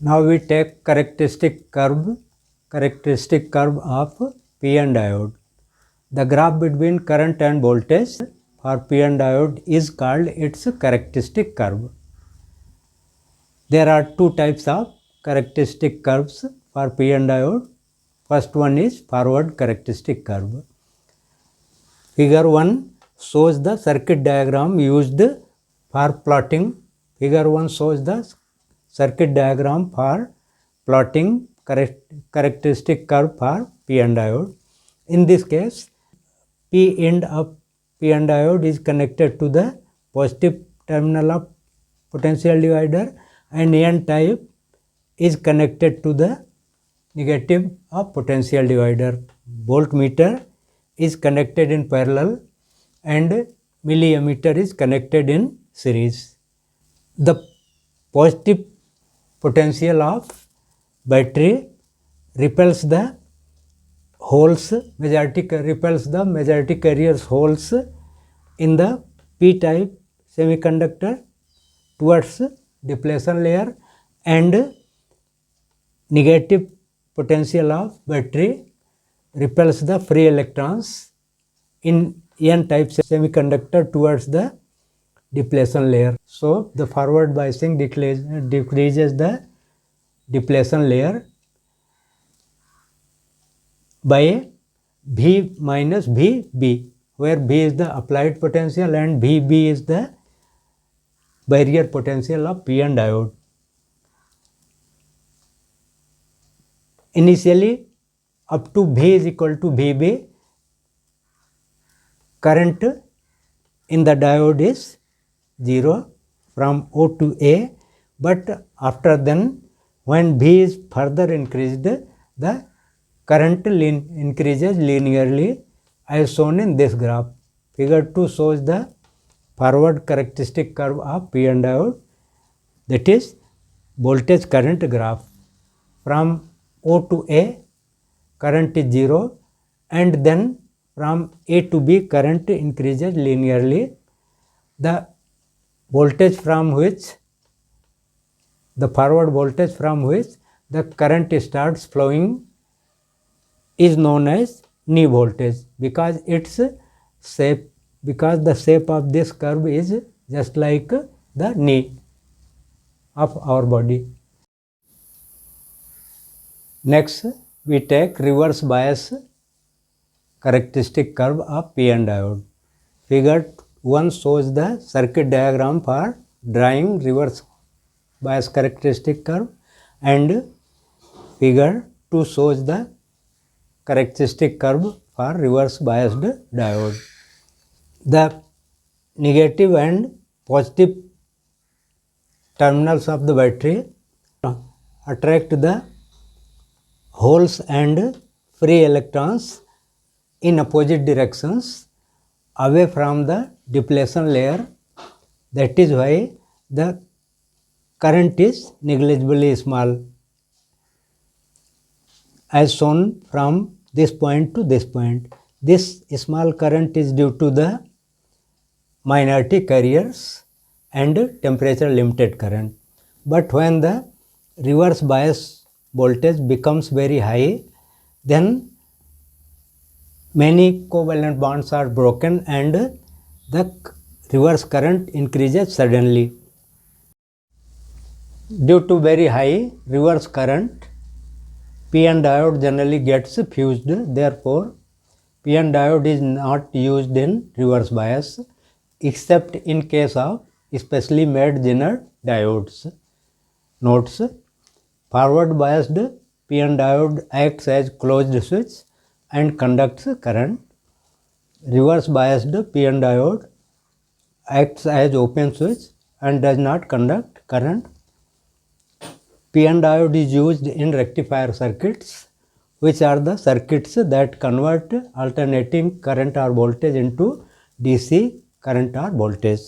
Now we take characteristic curve of PN diode. The graph between current and voltage for PN diode is called its characteristic curve. There are two types of characteristic curves for PN diode. First one is forward characteristic curve. Figure 1 shows the circuit diagram used for plotting. Figure 1 shows the circuit diagram for plotting characteristic curve for PN diode. In this case, P end of PN diode is connected to the positive terminal of potential divider, and N type is connected to the negative of potential divider. Voltmeter is connected in parallel and milliammeter is connected in series. The positive potential of battery repels the majority carriers holes in the p-type semiconductor towards depletion layer, and negative potential of battery repels the free electrons in n-type semiconductor towards the depletion layer. So the forward biasing decreases the depletion layer by V minus VB, where V is the applied potential and VB is the barrier potential of PN diode. Initially, up to V is equal to VB, current in the diode is 0 from O to A, but after then, when V is further increased, the current increases linearly as shown in this graph. Figure 2 shows the forward characteristic curve of PN diode, that is voltage current graph. From O to A, current is 0, and then from A to B, current increases linearly. The voltage from which, the forward voltage from which the current starts flowing is known as knee voltage, because the shape of this curve is just like the knee of our body. Next, we take reverse bias characteristic curve of PN diode. Figure 1 shows the circuit diagram for drawing reverse bias characteristic curve, and figure 2 shows the characteristic curve for reverse biased diode. The negative and positive terminals of the battery attract the holes and free electrons in opposite directions away from the depletion layer. That is why the current is negligibly small, as shown from this point to this point. This small current is due to the minority carriers and temperature limited current. But when the reverse bias voltage becomes very high, then many covalent bonds are broken and the reverse current increases suddenly. Due to very high reverse current, PN diode generally gets fused. Therefore, PN diode is not used in reverse bias except in case of specially made Zener diodes. Notes: forward biased PN diode acts as closed switch and conducts current. Reverse biased PN diode acts as open switch and does not conduct current. PN diode is used in rectifier circuits, which are the circuits that convert alternating current or voltage into DC current or voltage.